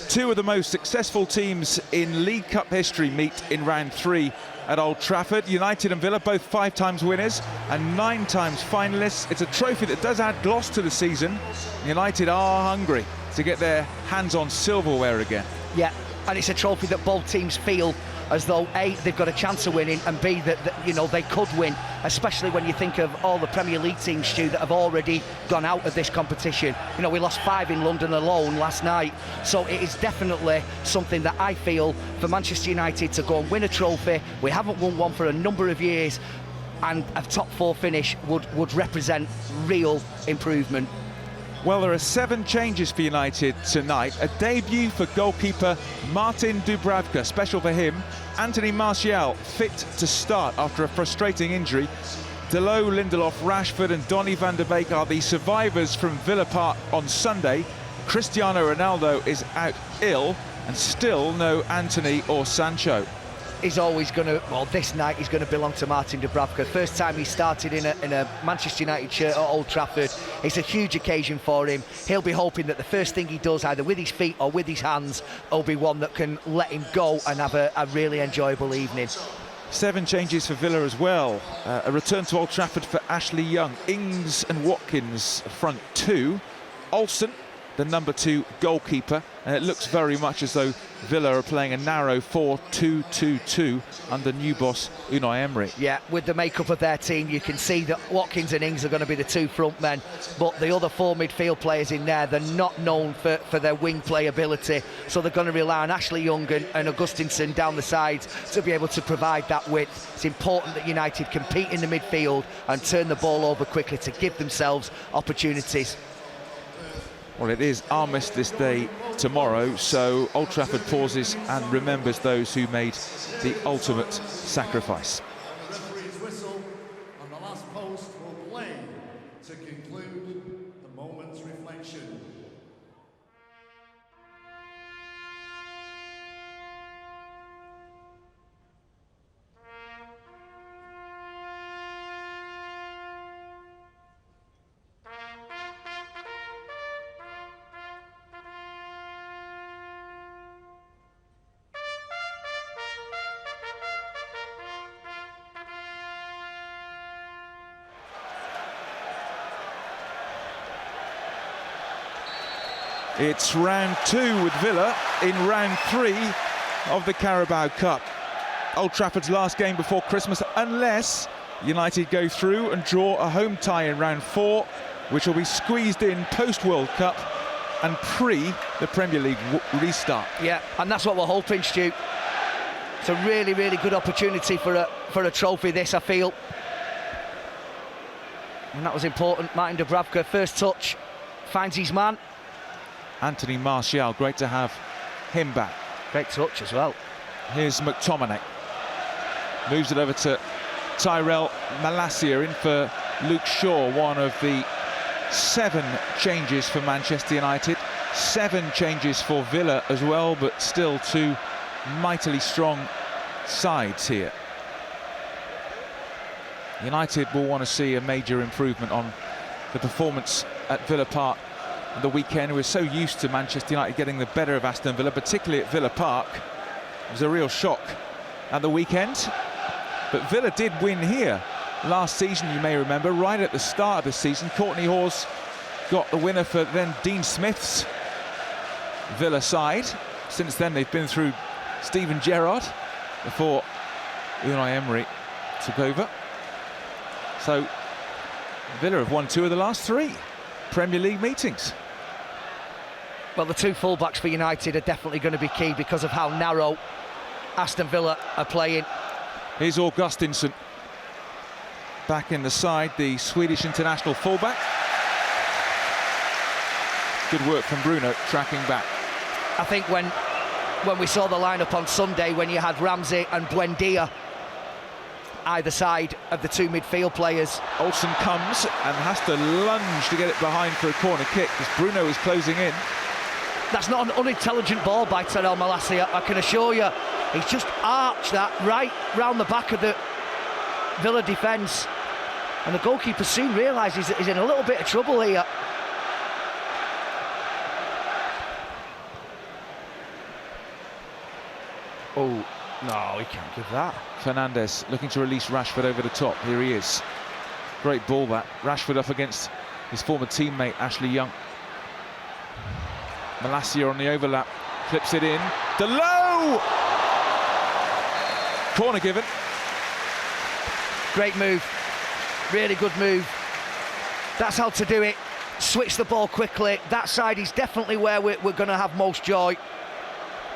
Two of the most successful teams in League Cup history meet in round 3 at Old Trafford. United and Villa, both 5 times winners and 9 times finalists. It's a trophy that does add gloss to the season. United are hungry to get their hands on silverware again. Yeah, and it's a trophy that both teams feel as though A, they've got a chance of winning, and B, that you know, they could win, especially when you think of all the Premier League teams, Stu, that have already gone out of this competition. You know, we lost 5 in London alone last night, so it is definitely something that I feel for Manchester United to go and win a trophy. We haven't won one for a number of years, and a top 4 finish would represent real improvement. Well, there are 7 changes for United tonight. A debut for goalkeeper Martin Dubravka, special for him. Anthony Martial fit to start after a frustrating injury. Dalot, Lindelof, Rashford and Donny van de Beek are the survivors from Villa Park on Sunday. Cristiano Ronaldo is out ill, and still no Anthony or Sancho. Is always going to, well, this night is going to belong to Martin Dubravka. First time he started in a Manchester United shirt at Old Trafford. It's a huge occasion for him. He'll be hoping that the first thing he does, either with his feet or with his hands, will be one that can let him go and have a really enjoyable evening. 7 changes for Villa as well. A return to Old Trafford for Ashley Young. Ings and Watkins front 2. Olsen, the number 2 goalkeeper, and it looks very much as though Villa are playing a narrow 4-2-2-2 under new boss Unai Emery. Yeah, with the makeup of their team, you can see that Watkins and Ings are going to be the 2 front men, but the other 4 midfield players in there, they're not known for their wing play ability, so they're going to rely on Ashley Young and Augustinson down the sides to be able to provide that width. It's important that United compete in the midfield and turn the ball over quickly to give themselves opportunities. Well, it is Armistice Day tomorrow, so Old Trafford pauses and remembers those who made the ultimate sacrifice. The referee's whistle on the last post will play to conclude the moment's reflection. It's round 2 with Villa in round 3 of the Carabao Cup. Old Trafford's last game before Christmas, unless United go through and draw a home tie in round 4, which will be squeezed in post-World Cup and pre the Premier League restart. Yeah, and that's what we're hoping, Stu. It's a really, really good opportunity for a trophy, this, I feel. And that was important. Martin Dubravka, first touch, finds his man. Anthony Martial, great to have him back. Great touch as well. Here's McTominay. Moves it over to Tyrell Malacia, in for Luke Shaw, one of the 7 changes for Manchester United. 7 changes for Villa as well, but still 2 mightily strong sides here. United will want to see a major improvement on the performance at Villa Park the weekend. We're so used to Manchester United getting the better of Aston Villa, particularly at Villa Park. It was a real shock at the weekend, but Villa did win here last season, you may remember, right at the start of the season. Courtney Hawes got the winner for then Dean Smith's Villa side. Since then they've been through Steven Gerrard before Unai Emery took over. So Villa have won 2 of the last 3 Premier League meetings. Well, the 2 fullbacks for United are definitely going to be key because of how narrow Aston Villa are playing. Here's Augustinson back in the side, the Swedish international fullback. Good work from Bruno tracking back. I think when we saw the lineup on Sunday, when you had Ramsey and Buendia either side of the 2 midfield players. Olsen comes and has to lunge to get it behind for a corner kick because Bruno is closing in. That's not an unintelligent ball by Tyrell Malacia, I can assure you. He's just arched that right round the back of the Villa defence, and the goalkeeper soon realises that he's in a little bit of trouble here. Oh, no, he can't give that. Fernandes looking to release Rashford over the top. Here he is. Great ball that. Rashford up against his former teammate Ashley Young. Malacia on the overlap, clips it in. Delot! Corner given. Great move. Really good move. That's how to do it. Switch the ball quickly. That side is definitely where we're going to have most joy.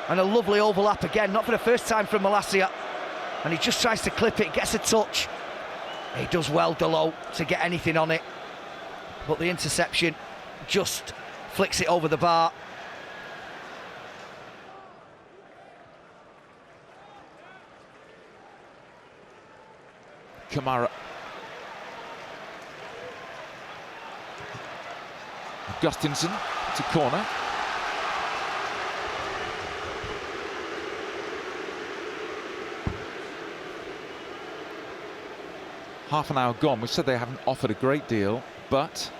And a lovely overlap again, not for the first time from Malacia. And he just tries to clip it, gets a touch. He does well, Delot, to get anything on it. But the interception just flicks it over the bar. Kamara. Gustinson to corner. Half an hour gone. We've said they haven't offered a great deal, but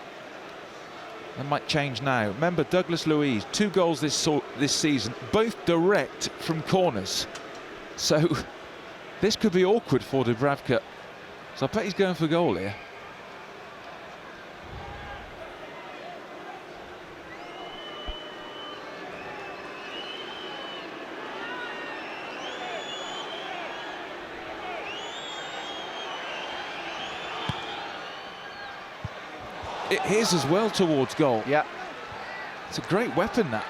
that might change now. Remember, Douglas Luiz, 2 goals this season, both direct from corners. So this could be awkward for Dubravka. So I bet he's going for goal here. It is as well towards goal. Yeah. It's a great weapon, that.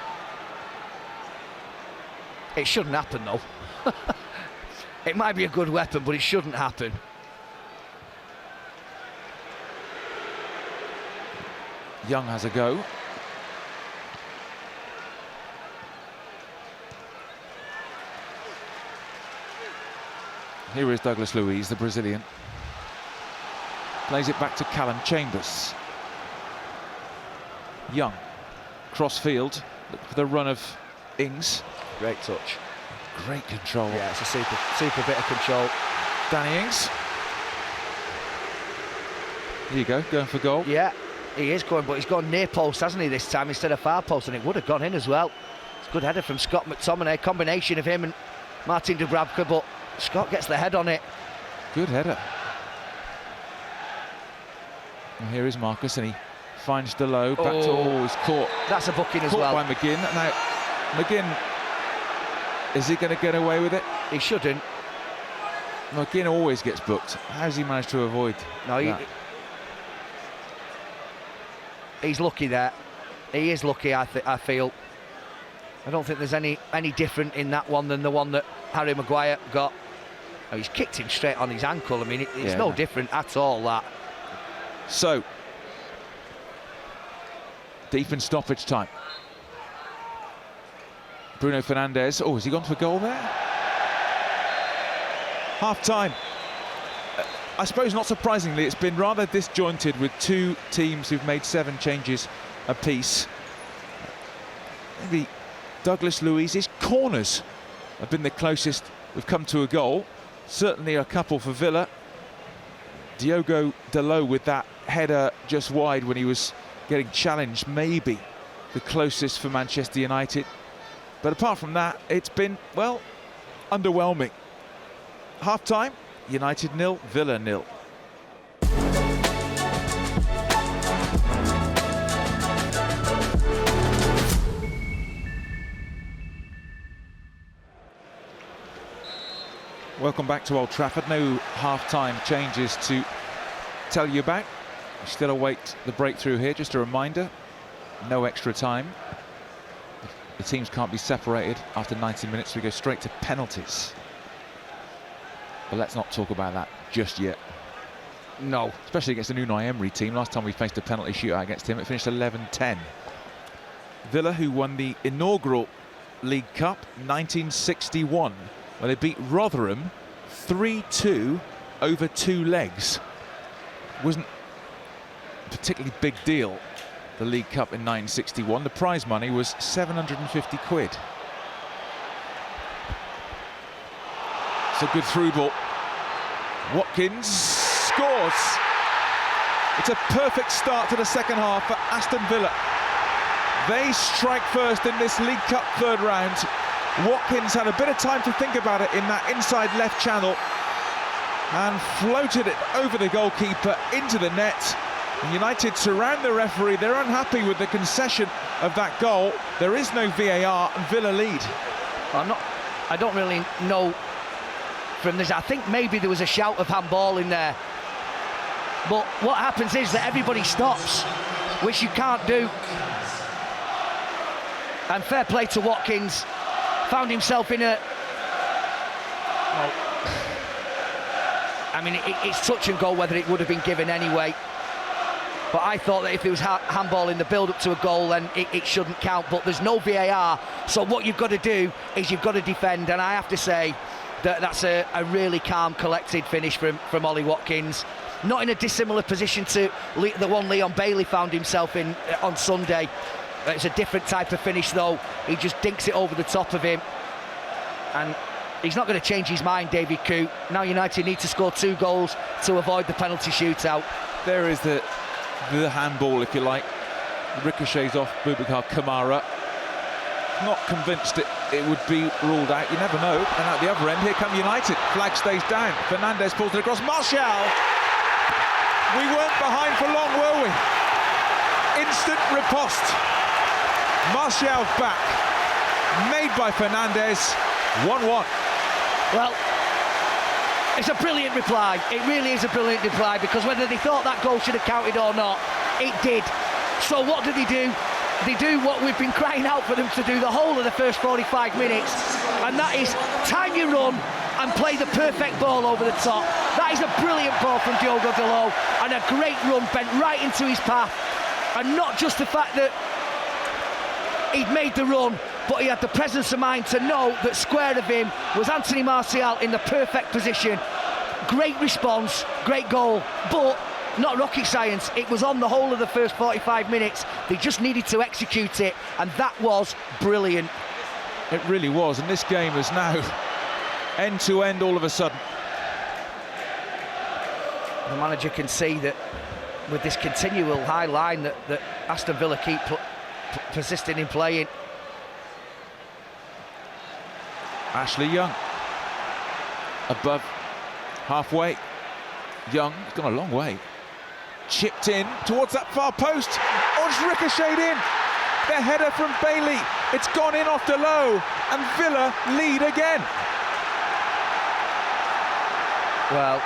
It shouldn't happen, though. It might be a good weapon, but it shouldn't happen. Young has a go. Here is Douglas Luiz, the Brazilian. Plays it back to Callum Chambers. Young, cross field, look for the run of Ings. Great touch. Great control. Yeah, it's a super bit of control. Danny Ings. Here you go, going for goal. Yeah, he is going, but he's gone near post, hasn't he, this time instead of far post, and it would have gone in as well. It's a good header from Scott McTominay, combination of him and Martin Dubravka, but Scott gets the head on it. Good header. And here is Marcus, and he finds Delot, back to he's caught. That's a booking as Caught well. by McGinn. Now, McGinn, is he going to get away with it? He shouldn't. McGinn always gets booked. How's he managed to avoid that? He's lucky there. He is lucky, I feel. I don't think there's any different in that one than the one that Harry Maguire got. Oh, he's kicked him straight on his ankle. I mean, it's no different at all, that. So, deep in stoppage time. Bruno Fernandes. Oh, has he gone for goal there? Half time. I suppose not surprisingly, it's been rather disjointed with 2 teams who've made 7 changes apiece. Maybe Douglas Luiz's corners have been the closest we've come to a goal. Certainly a couple for Villa. Diogo Dalot with that header just wide when he was getting challenged, maybe the closest for Manchester United. But apart from that, it's been, well, underwhelming. Half-time, United 0, Villa 0. Welcome back to Old Trafford. No half-time changes to tell you about. We still await the breakthrough here. Just a reminder, no extra time. The teams can't be separated after 90 minutes. We go straight to penalties. But let's not talk about that just yet. No. Especially against the Unai Emery team. Last time we faced a penalty shootout against him, it finished 11-10. Villa, who won the inaugural League Cup 1961, where they beat Rotherham 3-2 over 2 legs. Wasn't a particularly big deal, the League Cup in 1961. The prize money was 750 quid. It's a good through ball. Watkins scores. It's a perfect start to the second half for Aston Villa. They strike first in this League Cup third round. Watkins had a bit of time to think about it in that inside left channel and floated it over the goalkeeper into the net. And United surround the referee. They're unhappy with the concession of that goal. There is no VAR and Villa lead. I don't really know from this. I think maybe there was a shout of handball in there. But what happens is that everybody stops, which you can't do. And fair play to Watkins. Found himself in a... Well, I mean, it's touch and go whether it would have been given anyway. But I thought that if it was handball in the build-up to a goal, then it shouldn't count. But there's no VAR, so what you've got to do is you've got to defend. And I have to say that that's a really calm, collected finish from Ollie Watkins. Not in a dissimilar position to the one Leon Bailey found himself in on Sunday. It's a different type of finish, though. He just dinks it over the top of him. And he's not going to change his mind, David Coote. Now United need to score 2 goals to avoid the penalty shootout. There is the handball, if you like. Ricochets off Boubacar Kamara. Not convinced it would be ruled out. You never know. And at the other end, here come United. Flag stays down. Fernandes pulls it across. Martial! We weren't behind for long, were we? Instant riposte. Martial's back. Made by Fernandes. 1-1. Well, it's a brilliant reply. It really is a brilliant reply, because whether they thought that goal should have counted or not, it did. So what do? They do what we've been crying out for them to do the whole of the first 45 minutes, and that is time your run and play the perfect ball over the top. That is a brilliant ball from Diogo Dalot, and a great run bent right into his path. And not just the fact that he'd made the run, but he had the presence of mind to know that square of him was Anthony Martial in the perfect position. Great response, great goal, but not rocket science. It was on the whole of the first 45 minutes. They just needed to execute it, and that was brilliant. It really was, and this game is now end-to-end all of a sudden. The manager can see that with this continual high line that Aston Villa keep persisting in playing. Ashley Young above halfway. Young has gone a long way. Chipped in towards that far post. Oh, it's ricocheted in. The header from Bailey. It's gone in off the low, and Villa lead again. Well,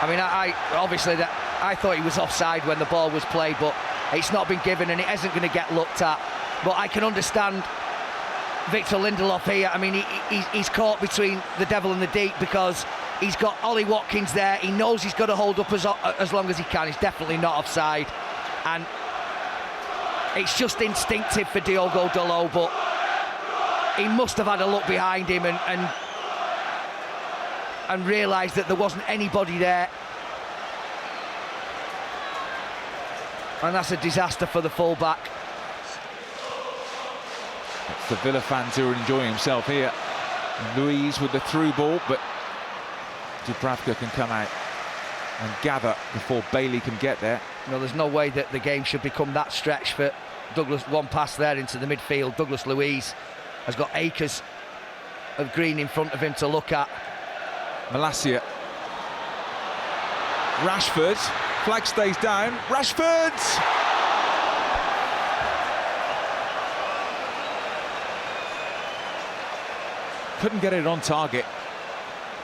I mean, I obviously I thought he was offside when the ball was played, but it's not been given and it isn't going to get looked at. But I can understand Victor Lindelof here. I mean, he's caught between the devil and the deep, because he's got Ollie Watkins there. He knows he's got to hold up as long as he can. He's definitely not offside, and it's just instinctive for Diogo Dalot, but he must have had a look behind him and realised that there wasn't anybody there. And that's a disaster for the full-back. It's the Villa fans who are enjoying himself here. Luiz with the through ball, but Dubravka can come out and gather before Bailey can get there. No, there's no way that the game should become that stretch for Douglas. One pass there into the midfield. Douglas Luiz has got acres of green in front of him to look at. Malacia. Rashford. Flag stays down. Rashford! Couldn't get it on target.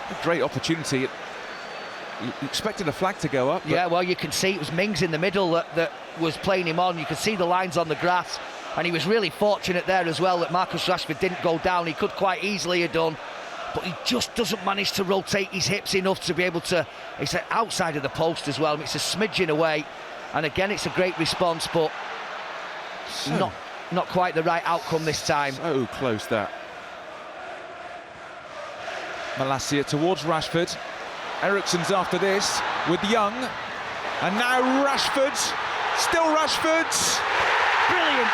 A great opportunity. You expected a flag to go up. Yeah, well, you can see it was Mings in the middle that was playing him on. You could see the lines on the grass, and he was really fortunate there as well that Marcus Rashford didn't go down. He could quite easily have done, but he just doesn't manage to rotate his hips enough to be able to. It's outside of the post as well. It's a smidgen away, and again, it's a great response, but not quite the right outcome this time. So close that. Malacia towards Rashford. Eriksen's after this with Young, and now Rashford. Still Rashford. Brilliant.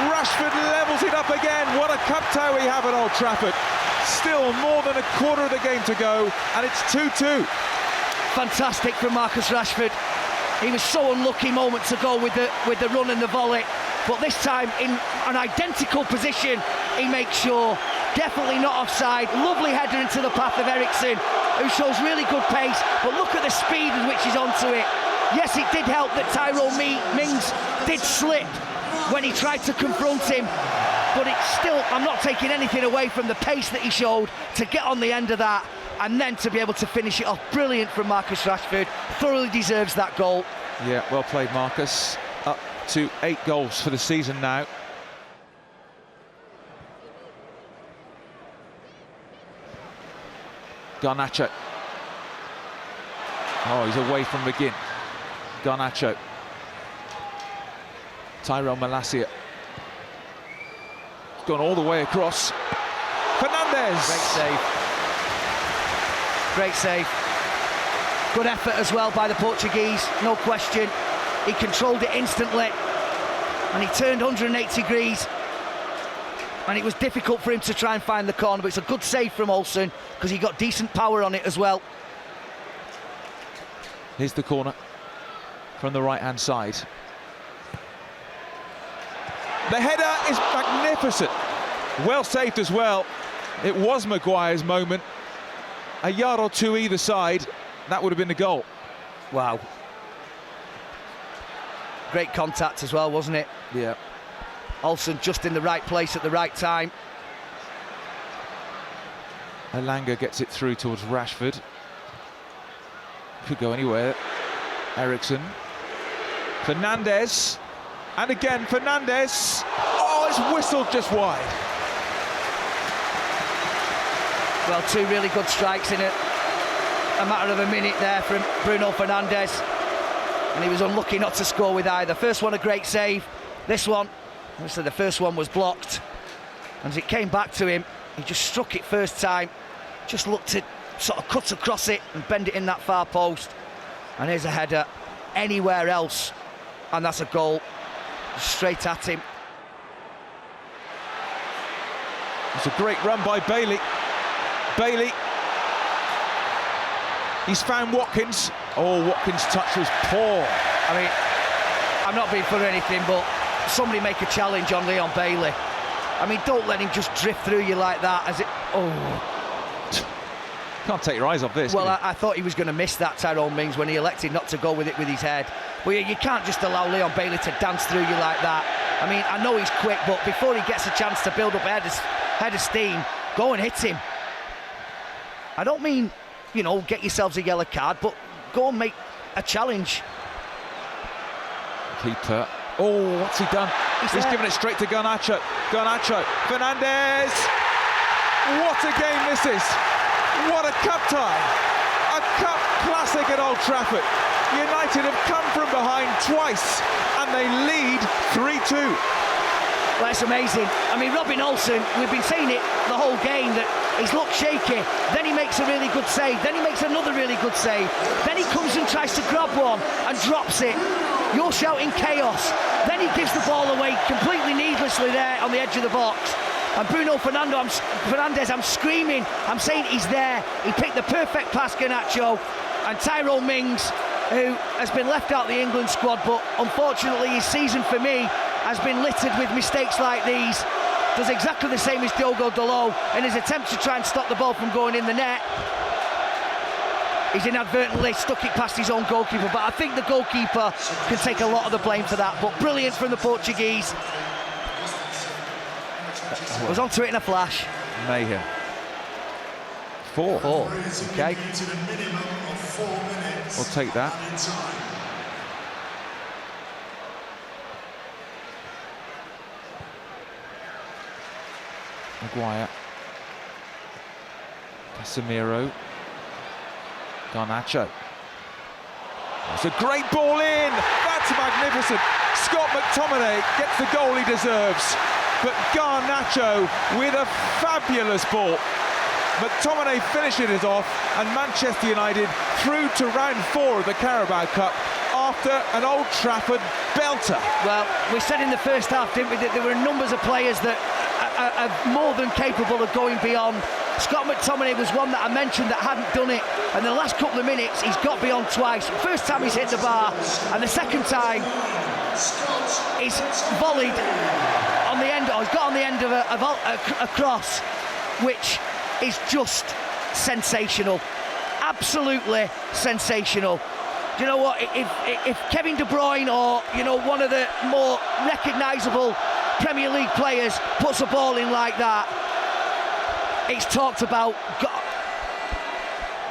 Rashford levels it up again. What a cup tie we have at Old Trafford. Still more than a quarter of the game to go, and it's 2-2. Fantastic from Marcus Rashford. He was so unlucky moments ago with the run and the volley, but this time in an identical position, he makes sure. Definitely not offside. Lovely header into the path of Eriksson, who shows really good pace, but look at the speed with which he's onto it. Yes, it did help that Tyrone Mings did slip when he tried to confront him, but it's still, I'm not taking anything away from the pace that he showed to get on the end of that and then to be able to finish it off. Brilliant from Marcus Rashford. Thoroughly deserves that goal. Yeah, well played, Marcus. Up to 8 goals for the season now. Garnacho. Oh, he's away from McGinn. Garnacho. Tyrone Malacia. He's gone all the way across. Fernandes. Great save. Great save. Good effort as well by the Portuguese, no question. He controlled it instantly and he turned 180 degrees. And it was difficult for him to try and find the corner, but it's a good save from Olsen because he got decent power on it as well. Here's the corner from the right-hand side. The header is magnificent. Well saved as well. It was Maguire's moment. A yard or two either side, that would have been the goal. Wow. Great contact as well, wasn't it? Yeah. Olsen just in the right place at the right time. Elanga gets it through towards Rashford. Could go anywhere. Eriksson. Fernandes. And again, Fernandes. Oh, it's whistled just wide. Well, 2 really good strikes in it. A matter of a minute there from Bruno Fernandes. And he was unlucky not to score with either. First one, a great save. This one, obviously the first one was blocked. And as it came back to him, he just struck it first time. Just looked to sort of cut across it and bend it in that far post. And here's a header anywhere else. And that's a goal. Straight at him. It's a great run by Bailey. Bailey. He's found Watkins. Oh, Watkins' touch was poor. I mean, I'm not being funny or anything, but somebody make a challenge on Leon Bailey. I mean, don't let him just drift through you like that as it... Oh. Can't take your eyes off this. Well, I thought he was going to miss that, Tyrone Mings, when he elected not to go with it with his head. But you can't just allow Leon Bailey to dance through you like that. I mean, I know he's quick, but before he gets a chance to build up a head of steam, go and hit him. I don't mean, you know, get yourselves a yellow card, but go and make a challenge. Keeper. Oh, what's he done? He's given it straight to Garnacho. Garnacho. Fernandes. What a game this is. What a cup tie. A cup classic at Old Trafford. United have come from behind twice and they lead 3-2. Well, it's amazing. I mean, Robin Olsen, we've been saying it the whole game that he's looked shaky. Then he makes a really good save. Then he makes another really good save. Then he comes and tries to grab one and drops it. You're shouting chaos. Then he gives the ball away completely needlessly there on the edge of the box. And Bruno Fernandes, I'm screaming. I'm saying he's there. He picked the perfect pass, Garnacho. And Tyrone Mings, who has been left out of the England squad, but unfortunately his season for me has been littered with mistakes like these. Does exactly the same as Diogo Dalot in his attempt to try and stop the ball from going in the net. He's inadvertently stuck it past his own goalkeeper, but I think the goalkeeper can take a lot of the blame for that. But brilliant from the Portuguese. Was onto it in a flash. Mayhem. 4. Okay. We'll take that. Maguire. Casemiro. Garnacho. It's a great ball in. That's magnificent. Scott McTominay gets the goal he deserves. But Garnacho with a fabulous ball. McTominay finishes it off, and Manchester United through to round 4 of the Carabao Cup after an Old Trafford belter. Well, we said in the first half, didn't we, that there were numbers of players that are more than capable of going beyond. Scott McTominay was one that I mentioned that hadn't done it, and the last couple of minutes he's got beyond twice. First time he's hit the bar, and the second time he's volleyed on the end, or he's got on the end of a cross, which is just sensational, absolutely sensational. Do you know what? If Kevin De Bruyne, or one of the more recognisable Premier League players, puts a ball in like that, it's talked about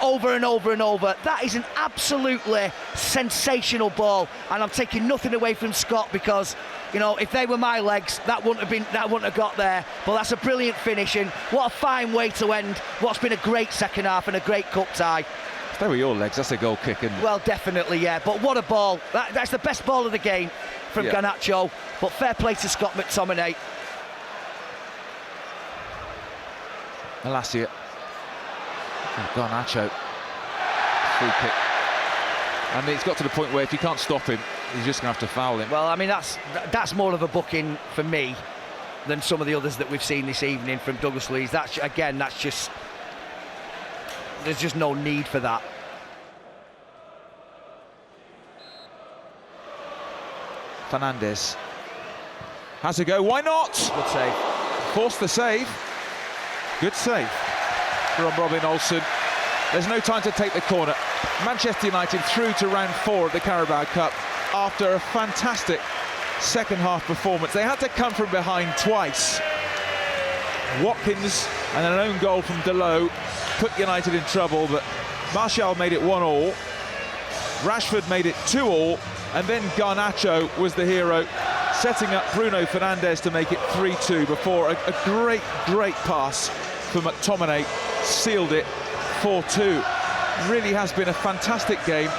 over and over and over. That is an absolutely sensational ball, and I'm taking nothing away from Scott, because if they were my legs, that wouldn't have got there. But that's a brilliant finish, and what a fine way to end what's been a great second half and a great cup tie. If they were your legs, that's a goal kick, isn't it? Well, definitely, yeah. But what a ball! That's the best ball of the game from Garnacho. But fair play to Scott McTominay. Malacia. Garnacho. Free kick. And it's got to the point where if you can't stop him, you're just going to have to foul him. Well, I mean, that's more of a booking for me than some of the others that we've seen this evening from Douglas Luiz. That's just... There's just no need for that. Fernandes has a go. Why not? Good save. Forced the save. Good save from Robin Olsen. There's no time to take the corner. Manchester United through to round 4 of the Carabao Cup after a fantastic second half performance. They had to come from behind twice. Watkins and an own goal from Delot put United in trouble, but Martial made it 1-1. Rashford made it 2-2, and then Garnacho was the hero, setting up Bruno Fernandes to make it 3-2 before a great pass for McTominay sealed it 4-2. Really has been a fantastic game,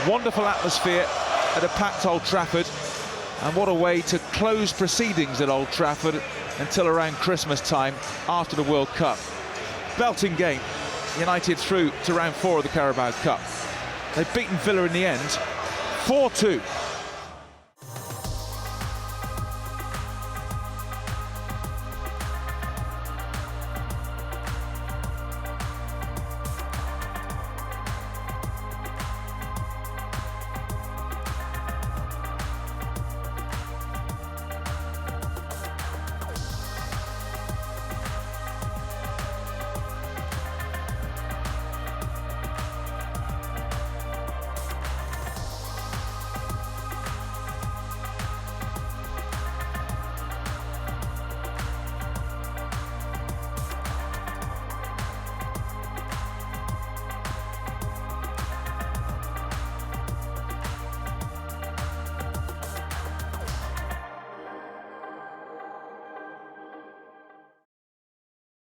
wonderful atmosphere at a packed Old Trafford, and what a way to close proceedings at Old Trafford until around Christmas time after the World Cup. Belting game. United through to round 4 of the Carabao Cup. They've beaten Villa in the end 4-2.